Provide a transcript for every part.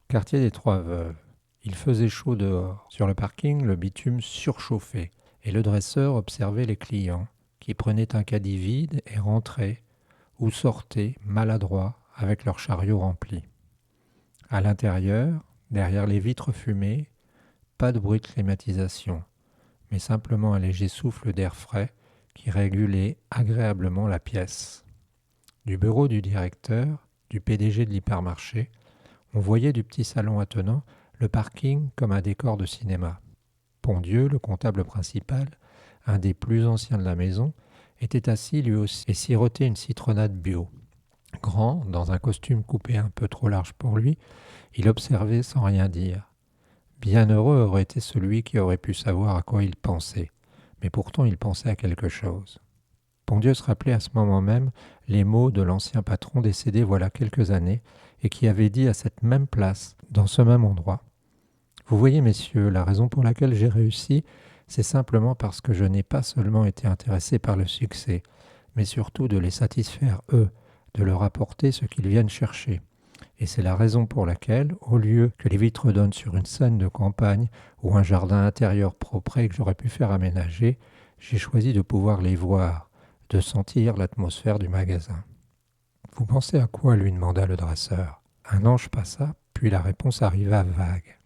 Quartier des Trois Veuves. Il faisait chaud dehors. Sur le parking, le bitume surchauffait, et le dresseur observait les clients, qui prenaient un caddie vide et rentraient, ou sortaient, maladroits, avec leur chariot rempli. À l'intérieur, derrière les vitres fumées, pas de bruit de climatisation, mais simplement un léger souffle d'air frais qui régulait agréablement la pièce. Du bureau du directeur, du PDG de l'hypermarché, on voyait du petit salon attenant le parking comme un décor de cinéma. Pondieux, le comptable principal, un des plus anciens de la maison, était assis lui aussi et sirotait une citronnade bio. Grand, dans un costume coupé un peu trop large pour lui, il observait sans rien dire. Bien heureux aurait été celui qui aurait pu savoir à quoi il pensait, mais pourtant il pensait à quelque chose. Pondieux se rappelait à ce moment même les mots de l'ancien patron décédé voilà quelques années et qui avait dit à cette même place, dans ce même endroit: Vous voyez, messieurs, la raison pour laquelle j'ai réussi, c'est simplement parce que je n'ai pas seulement été intéressé par le succès, mais surtout de les satisfaire eux, de leur apporter ce qu'ils viennent chercher. Et c'est la raison pour laquelle, au lieu que les vitres donnent sur une scène de campagne ou un jardin intérieur propre que j'aurais pu faire aménager, j'ai choisi de pouvoir les voir, de sentir l'atmosphère du magasin. Vous pensez à quoi lui demanda le dresseur. Un ange passa, puis la réponse arriva vague.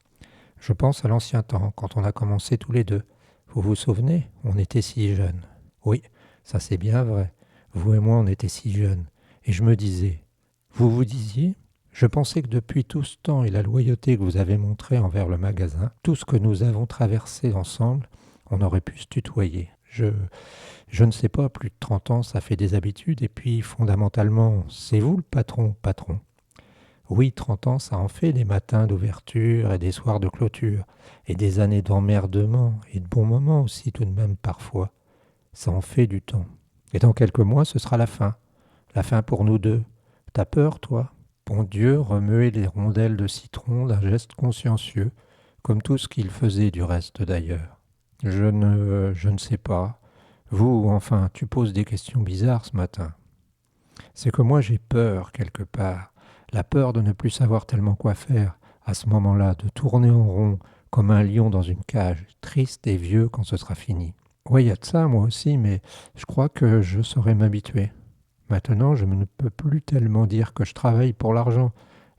Je pense à l'ancien temps, quand on a commencé tous les deux. Vous vous souvenez, on était si jeunes. Oui, ça c'est bien vrai. Vous et moi, on était si jeunes. Et je me disais, vous vous disiez, je pensais que depuis tout ce temps et la loyauté que vous avez montrée envers le magasin, tout ce que nous avons traversé ensemble, on aurait pu se tutoyer. Je ne sais pas, plus de 30 ans, ça fait des habitudes, et puis fondamentalement, c'est vous le patron. Oui, 30 ans, ça en fait des matins d'ouverture et des soirs de clôture, et des années d'emmerdement, et de bons moments aussi tout de même parfois. Ça en fait du temps. Et dans quelques mois, ce sera la fin pour nous deux. T'as peur, toi? Bon Dieu remuait les rondelles de citron d'un geste consciencieux, comme tout ce qu'il faisait du reste d'ailleurs. Je ne sais pas. Vous, enfin, tu poses des questions bizarres ce matin. C'est que moi j'ai peur quelque part. La peur de ne plus savoir tellement quoi faire à ce moment-là, de tourner en rond comme un lion dans une cage, triste et vieux quand ce sera fini. Oui, il y a de ça moi aussi, mais je crois que je saurais m'habituer. Maintenant, je ne peux plus tellement dire que je travaille pour l'argent.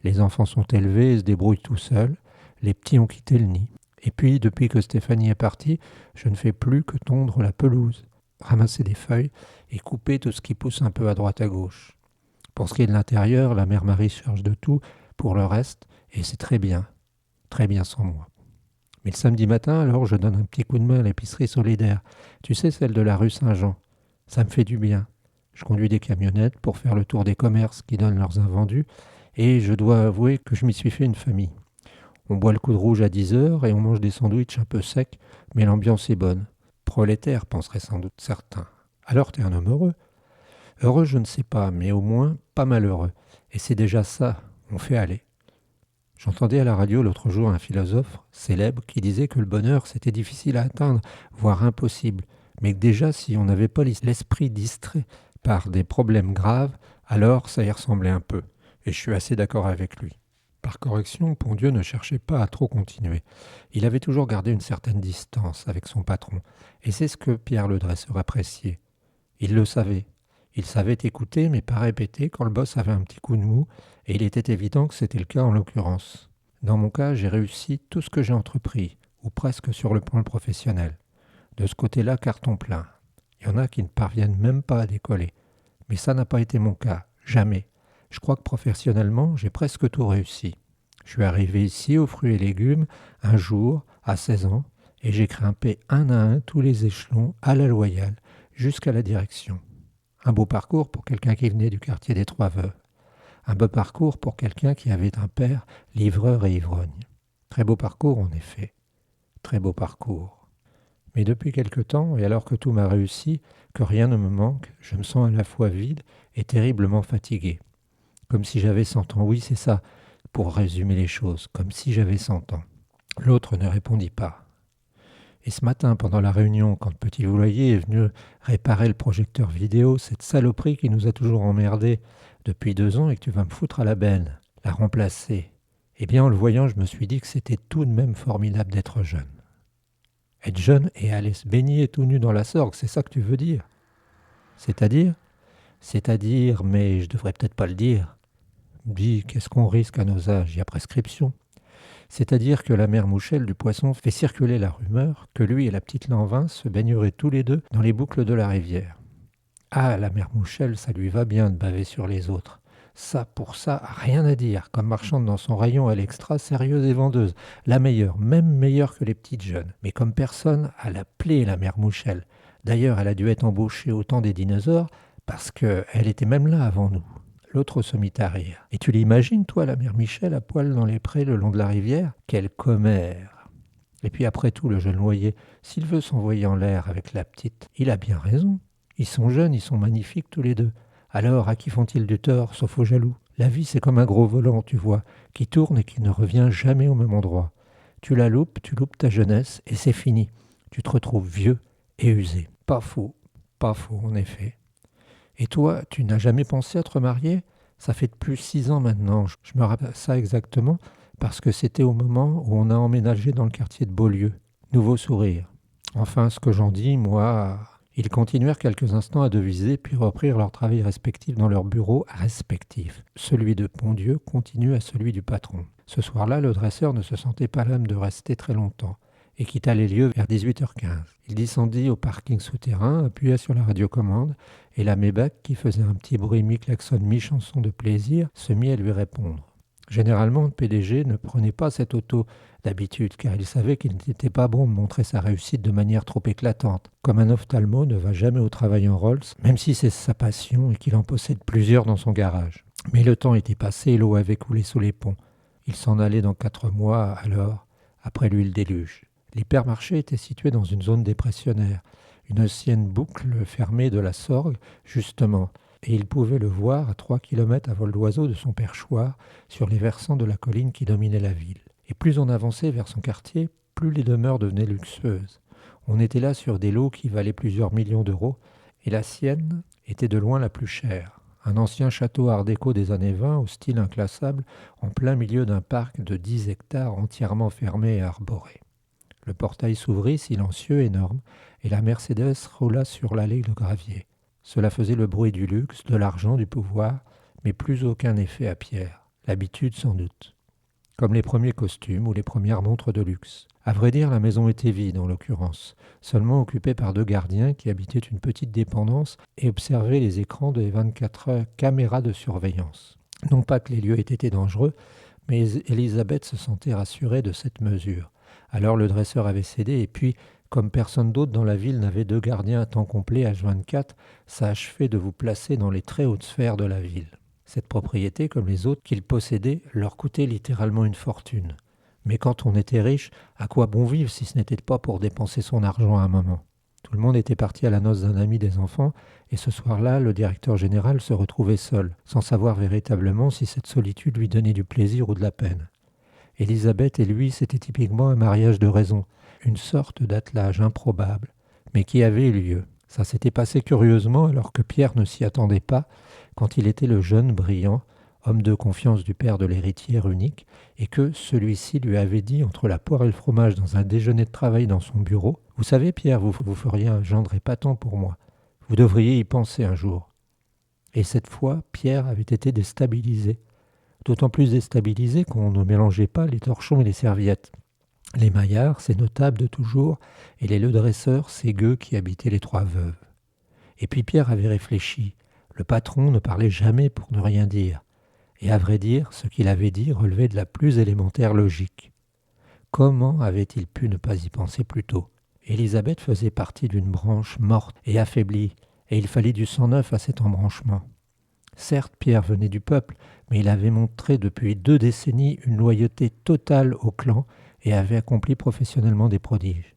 Les enfants sont élevés et se débrouillent tout seuls. Les petits ont quitté le nid. Et puis, depuis que Stéphanie est partie, je ne fais plus que tondre la pelouse, ramasser des feuilles et couper tout ce qui pousse un peu à droite à gauche. Pour ce qui est de l'intérieur, la mère Marie se charge de tout pour le reste, et c'est très bien sans moi. Mais le samedi matin, alors, je donne un petit coup de main à l'épicerie solidaire. Tu sais, celle de la rue Saint-Jean. Ça me fait du bien. Je conduis des camionnettes pour faire le tour des commerces qui donnent leurs invendus, et je dois avouer que je m'y suis fait une famille. On boit le coup de rouge à 10 heures et on mange des sandwichs un peu secs, mais l'ambiance est bonne. Prolétaire, penseraient sans doute certains. Alors t'es un homme heureux. Heureux, je ne sais pas, mais au moins pas malheureux. Et c'est déjà ça, on fait aller. J'entendais à la radio l'autre jour un philosophe célèbre qui disait que le bonheur c'était difficile à atteindre, voire impossible, mais que déjà si on n'avait pas l'esprit distrait par des problèmes graves, alors ça y ressemblait un peu. Et je suis assez d'accord avec lui. Par correction, Pondieux ne cherchait pas à trop continuer. Il avait toujours gardé une certaine distance avec son patron, et c'est ce que Pierre le dresseur appréciait. Il le savait. Il savait écouter, mais pas répéter quand le boss avait un petit coup de mou, et il était évident que c'était le cas en l'occurrence. Dans mon cas, j'ai réussi tout ce que j'ai entrepris, ou presque sur le plan professionnel. De ce côté-là, carton plein. Il y en a qui ne parviennent même pas à décoller. Mais ça n'a pas été mon cas, jamais. Je crois que professionnellement, j'ai presque tout réussi. Je suis arrivé ici aux fruits et légumes un jour, à 16 ans, et j'ai grimpé un à un tous les échelons à la loyale, jusqu'à la direction. Un beau parcours pour quelqu'un qui venait du quartier des Trois Veuves. Un beau parcours pour quelqu'un qui avait un père livreur et ivrogne. Très beau parcours en effet. Très beau parcours. Mais depuis quelque temps, et alors que tout m'a réussi, que rien ne me manque, je me sens à la fois vide et terriblement fatigué. Comme si j'avais 100 ans. Oui, c'est ça, pour résumer les choses. Comme si j'avais 100 ans. L'autre ne répondit pas. Et ce matin, pendant la réunion, quand Petit Vouloyer est venu réparer le projecteur vidéo, cette saloperie qui nous a toujours emmerdés depuis 2 ans et que tu vas me foutre à la benne, la remplacer. Eh bien, en le voyant, je me suis dit que c'était tout de même formidable d'être jeune. Être jeune et aller se baigner tout nu dans la Sorgue, c'est ça que tu veux dire? C'est-à-dire? C'est-à-dire, mais je devrais peut-être pas le dire. Dis, qu'est-ce qu'on risque à nos âges? Il y a prescription. C'est-à-dire que la mère Mouchel du Poisson fait circuler la rumeur que lui et la petite Lanvin se baigneraient tous les deux dans les boucles de la rivière. Ah, la mère Mouchel, ça lui va bien de baver sur les autres. Ça, pour ça, rien à dire. Comme marchande dans son rayon, elle est extra sérieuse et vendeuse. La meilleure, même meilleure que les petites jeunes. Mais comme personne, elle a plaie, la mère Mouchel. D'ailleurs, elle a dû être embauchée au temps des dinosaures parce qu'elle était même là avant nous. L'autre se mit à rire. Et tu l'imagines, toi, la mère Michel, à poil dans les prés le long de la rivière? Quelle commère! Et puis après tout, le jeune loyer, s'il veut s'envoyer en l'air avec la petite, il a bien raison. Ils sont jeunes, ils sont magnifiques tous les deux. Alors, à qui font-ils du tort, sauf aux jaloux? La vie, c'est comme un gros volant, tu vois, qui tourne et qui ne revient jamais au même endroit. Tu la loupes, tu loupes ta jeunesse, et c'est fini. Tu te retrouves vieux et usé. Pas faux, en effet. Et toi, tu n'as jamais pensé à te remarier? Ça fait plus 6 ans maintenant, je me rappelle ça exactement, parce que c'était au moment où on a emménagé dans le quartier de Beaulieu. Nouveau sourire. Enfin, ce que j'en dis, moi... Ils continuèrent quelques instants à deviser, puis reprirent leur travail respectif dans leurs bureaux respectifs. Celui de Pondieu continue à celui du patron. Ce soir-là, le dresseur ne se sentait pas l'âme de rester très longtemps, et quitta les lieux vers 18h15. Il descendit au parking souterrain, appuya sur la radiocommande, et la Maybach, qui faisait un petit bruit mi-klaxon, mi-chanson de plaisir, se mit à lui répondre. Généralement, le PDG ne prenait pas cette auto d'habitude, car il savait qu'il n'était pas bon de montrer sa réussite de manière trop éclatante. Comme un ophtalmo ne va jamais au travail en Rolls, même si c'est sa passion et qu'il en possède plusieurs dans son garage. Mais le temps était passé et l'eau avait coulé sous les ponts. Il s'en allait dans 4 mois, alors, après lui le déluge. L'hypermarché était situé dans une zone dépressionnaire, une ancienne boucle fermée de la Sorgue, justement, et il pouvait le voir à 3 kilomètres à vol d'oiseau de son perchoir sur les versants de la colline qui dominait la ville. Et plus on avançait vers son quartier, plus les demeures devenaient luxueuses. On était là sur des lots qui valaient plusieurs millions d'euros, et la sienne était de loin la plus chère. Un ancien château art déco des années 20 au style inclassable, en plein milieu d'un parc de 10 hectares entièrement fermé et arboré. Le portail s'ouvrit, silencieux, énorme, et la Mercedes roula sur l'allée de gravier. Cela faisait le bruit du luxe, de l'argent, du pouvoir, mais plus aucun effet à Pierre. L'habitude sans doute. Comme les premiers costumes ou les premières montres de luxe. À vrai dire, la maison était vide en l'occurrence, seulement occupée par 2 gardiens qui habitaient une petite dépendance et observaient les écrans des 24 heures caméras de surveillance. Non pas que les lieux aient été dangereux, mais Elisabeth se sentait rassurée de cette mesure. Alors le dresseur avait cédé et puis, comme personne d'autre dans la ville n'avait 2 gardiens à temps complet H24, ça achevait de vous placer dans les très hautes sphères de la ville. Cette propriété, comme les autres qu'ils possédaient, leur coûtait littéralement une fortune. Mais quand on était riche, à quoi bon vivre si ce n'était pas pour dépenser son argent à un moment? Tout le monde était parti à la noce d'un ami des enfants, et ce soir-là, le directeur général se retrouvait seul, sans savoir véritablement si cette solitude lui donnait du plaisir ou de la peine. Elisabeth et lui, c'était typiquement un mariage de raison, une sorte d'attelage improbable, mais qui avait eu lieu. Ça s'était passé curieusement alors que Pierre ne s'y attendait pas, quand il était le jeune, brillant, homme de confiance du père de l'héritière unique, et que celui-ci lui avait dit entre la poire et le fromage dans un déjeuner de travail dans son bureau, « Vous savez, Pierre, vous feriez un gendre épatant pour moi. Vous devriez y penser un jour. » Et cette fois, Pierre avait été déstabilisé. D'autant plus déstabilisé qu'on ne mélangeait pas les torchons et les serviettes. Les Maillards, ces notables de toujours, et les Ledresseurs, ces gueux qui habitaient les 3 veuves. Et puis Pierre avait réfléchi. Le patron ne parlait jamais pour ne rien dire. Et à vrai dire, ce qu'il avait dit relevait de la plus élémentaire logique. Comment avait-il pu ne pas y penser plus tôt? Elisabeth faisait partie d'une branche morte et affaiblie, et il fallait du sang neuf à cet embranchement. Certes, Pierre venait du peuple, mais il avait montré depuis 2 décennies une loyauté totale au clan et avait accompli professionnellement des prodiges.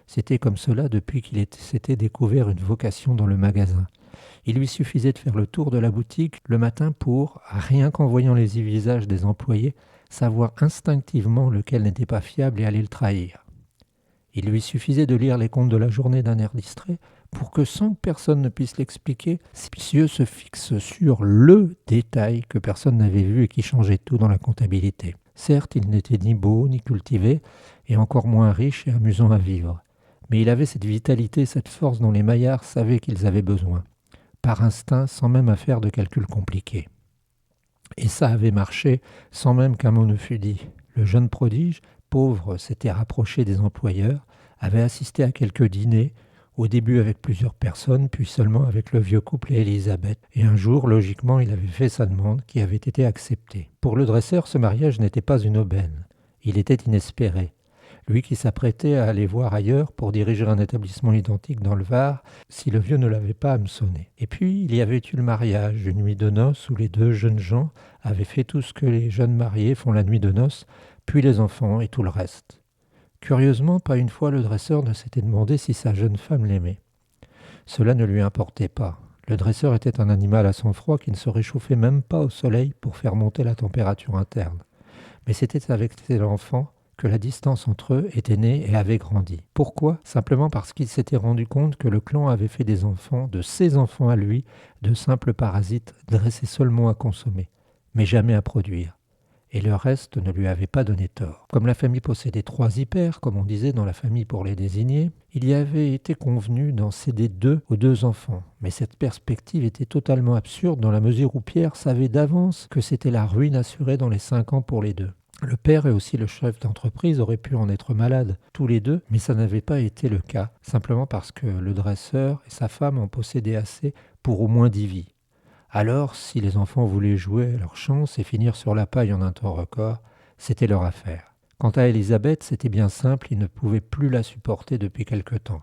C'était comme cela depuis qu'il s'était découvert une vocation dans le magasin. Il lui suffisait de faire le tour de la boutique le matin pour, rien qu'en voyant les visages des employés, savoir instinctivement lequel n'était pas fiable et aller le trahir. Il lui suffisait de lire les comptes de la journée d'un air distrait pour que, sans que personne ne puisse l'expliquer, ses yeux se fixent sur le détail que personne n'avait vu et qui changeait tout dans la comptabilité. Certes, il n'était ni beau, ni cultivé, et encore moins riche et amusant à vivre. Mais il avait cette vitalité, cette force dont les Maillards savaient qu'ils avaient besoin, par instinct, sans même faire de calculs compliqués. Et ça avait marché sans même qu'un mot ne fût dit. Le jeune prodige, pauvre, s'était rapproché des employeurs, avait assisté à quelques dîners, au début avec plusieurs personnes, puis seulement avec le vieux couple et Élisabeth. Et un jour, logiquement, il avait fait sa demande, qui avait été acceptée. Pour le dresseur, ce mariage n'était pas une aubaine. Il était inespéré. Lui qui s'apprêtait à aller voir ailleurs pour diriger un établissement identique dans le Var, si le vieux ne l'avait pas hameçonné. Et puis, il y avait eu le mariage, une nuit de noces où les deux jeunes gens avaient fait tout ce que les jeunes mariés font la nuit de noces, puis les enfants et tout le reste. Curieusement, pas une fois le dresseur ne s'était demandé si sa jeune femme l'aimait. Cela ne lui importait pas. Le dresseur était un animal à sang-froid qui ne se réchauffait même pas au soleil pour faire monter la température interne. Mais c'était avec ses enfants que la distance entre eux était née et avait grandi. Pourquoi ? Simplement parce qu'il s'était rendu compte que le clan avait fait des enfants, de ses enfants à lui, de simples parasites dressés seulement à consommer, mais jamais à produire. Et le reste ne lui avait pas donné tort. Comme la famille possédait 3 hypers, comme on disait dans la famille pour les désigner, il y avait été convenu d'en céder 2 aux 2 enfants. Mais cette perspective était totalement absurde dans la mesure où Pierre savait d'avance que c'était la ruine assurée dans les 5 ans pour les 2. Le père et aussi le chef d'entreprise auraient pu en être malades, tous les 2, mais ça n'avait pas été le cas, simplement parce que le dresseur et sa femme en possédaient assez pour au moins 10 vies. Alors, si les enfants voulaient jouer à leur chance et finir sur la paille en un temps record, c'était leur affaire. Quant à Élisabeth, c'était bien simple, il ne pouvait plus la supporter depuis quelque temps,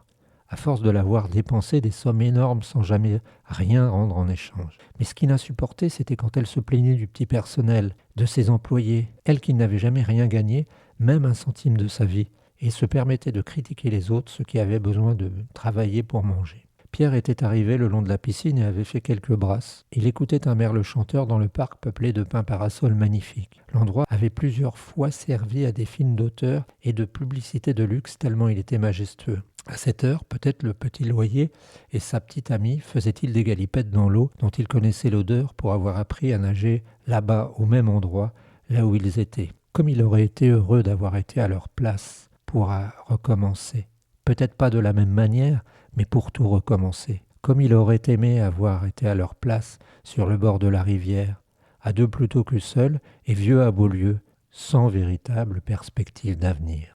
à force de l'avoir dépensé des sommes énormes sans jamais rien rendre en échange. Mais ce qu'il insupportait, c'était quand elle se plaignait du petit personnel, de ses employés, elle qui n'avait jamais rien gagné, même un centime de sa vie, et se permettait de critiquer les autres, ceux qui avaient besoin de travailler pour manger. Pierre était arrivé le long de la piscine et avait fait quelques brasses. Il écoutait un merle chanteur dans le parc peuplé de pins parasols magnifiques. L'endroit avait plusieurs fois servi à des films d'auteur et de publicités de luxe tellement il était majestueux. À cette heure, peut-être le petit Loyer et sa petite amie faisaient-ils des galipettes dans l'eau dont ils connaissaient l'odeur pour avoir appris à nager là-bas au même endroit, là où ils étaient. Comme il aurait été heureux d'avoir été à leur place pour recommencer. Peut-être pas de la même manière, mais pour tout recommencer. Comme il aurait aimé avoir été à leur place sur le bord de la rivière, à 2 plutôt que seuls, et vieux à Beaulieu, sans véritable perspective d'avenir.